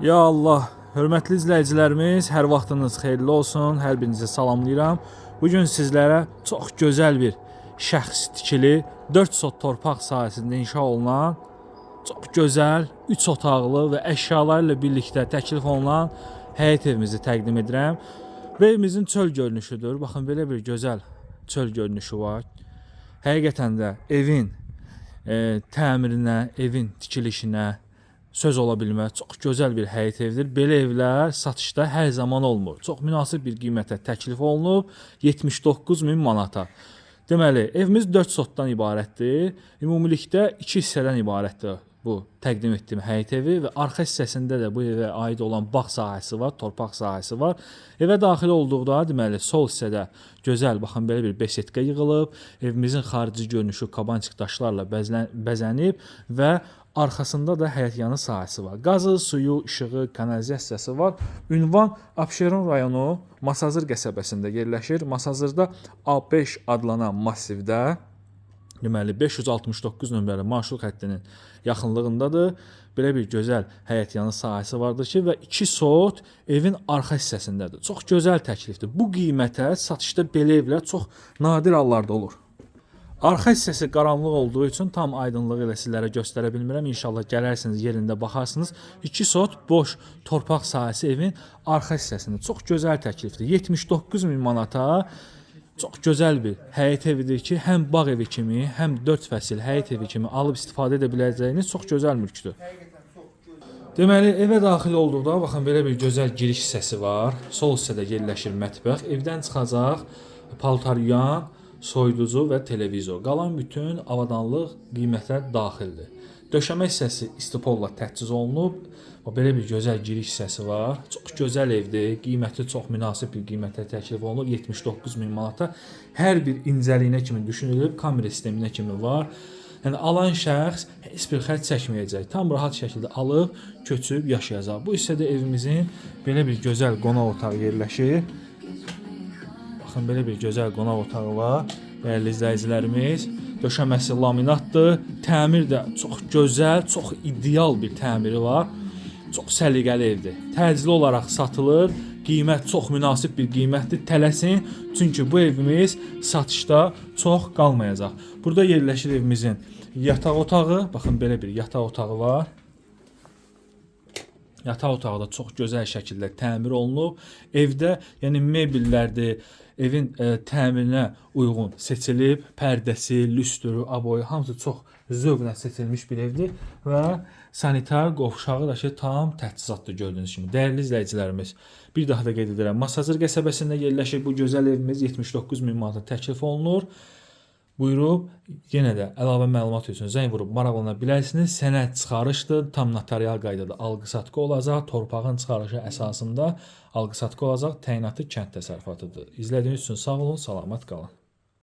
Ya Allah, hörmətli izləyicilərimiz, hər vaxtınız xeyirli olsun. Hər birinizi salamlayıram. Bu gün sizlərə çox gözəl bir şəxsi tikili 4 sot torpaq sahəsində inşa olunan çox gözəl 3 otaqlı və əşyaları ilə birlikdə təklif olunan həyət evimizi təqdim edirəm. Və evimizin çöl görünüşüdür. Baxın, belə bir gözəl çöl görünüşü var. Həqiqətən də evin təmirinə, evin tikilişinə söz ola bilməz. Çox gözəl bir həyət evidir. Belə evlər satışda hər zaman olmur. Çox münasib bir qiymətə təklif olunub 79.000 manata. Deməli, evimiz 4 sotdan ibarətdir. Ümumilikdə 2 hissədən ibarətdir bu təqdim etdiyim həyət evi və arxa hissəsində də bu evə aid olan bağ sahəsi var, torpaq sahəsi var. Evə daxil olduqda, deməli, sol hissədə gözəl, baxın, belə bir besetka yığılıb. Evimizin xarici görünüşü kabançıq daşlarla bəzənib və arxasında da həyətyanı sahəsi var. Qazı, suyu, işığı, kanalizasiyası var. Ünvan Abşeron rayonu Masazır qəsəbəsində yerləşir. Masazırda A5 adlanan massivdə, deməli 569 nömrəli marşrut xəttinin yaxınlığındadır. Belə bir gözəl həyətyanı sahəsi vardır ki, və 2 sot evin arxa hissəsindədir. Çox gözəl təklifdir. Bu qiymətə satışda belə evlər çox nadir hallarda olur. Arxa hissəsi qaranlıq olduğu üçün tam aydınlığı ilə sizlərə göstərə bilmirəm. İnşallah gələrsiniz, yerində baxarsınız. 2 sot boş torpaq sahəsi evin arxa hissəsində. Çox gözəl təklifdir. 79.000 manata çox gözəl bir həyət evidir ki, həm bağ evi kimi, həm 4 fəsil həyət evi kimi alıb istifadə edə biləcəyiniz çox gözəl mülkdür. Deməli, evə daxil olduqda, baxın, belə bir gözəl giriş hissəsi var. Sol hissədə yerləşir mətbəx. Evdən çıxacaq paltaryan, soyuducu və televizor. Qalan bütün avadanlıq qiymətə daxildir. Döşəmə hissəsi istipolla təchiz olunub. Belə bir gözəl giriş hissəsi var. Çox gözəl evdir. Qiyməti çox münasib bir qiymətə təklif olunub. 79.000 manata. Hər bir incəliyinə kimi düşünülüb. Kamera sisteminə kimi var. Yəni alan şəxs heç bir xərc çəkməyəcək. Tam rahat şəkildə alıb köçüb yaşayacaq. Bu hissədə evimizin belə bir gözəl qonaq otağı yerləşir. Baxın, belə bir gözəl qonaq otağı var. Dəyərli izləyicilərimiz, döşəməsi laminatdır. Təmir də çox gözəl, çox ideal bir təmiri var. Çox səliqəli evdir. Təcili olaraq satılır. Qiymət çox münasib bir qiymətdir. Tələsin, çünki bu evimiz satışda çox qalmayacaq. Burada yerləşir evimizin yataq otağı. Baxın, belə bir yataq otağı var. Yataq otağı da çox gözəl şəkildə təmir olunub. Evdə, yəni mebellərdir, evin təmirinə uyğun seçilib. Pərdəsi, lüstrü, aboyu hamısı çox zövqlə seçilmiş bir evdir və sanitar qovşağı da ki, tam təchizatlı gördüyünüz kimi. Dəyərli izləyicilərimiz, bir daha da qeyd edirəm. Masazır qəsəbəsində yerləşir bu gözəl evimiz 79.000 manata təklif olunur. Buyurub, yenə də əlavə məlumat üçün zəng vurub maraqlana bilərsiniz. Sənəd çıxarışdır, tam notarial qaydada alqı-satqı olacaq. Torpağın çıxarışı əsasında alqı-satqı olacaq. Təyinatı kənd təsərrüfatıdır. İzlədiyiniz üçün sağ olun, salamat qalın.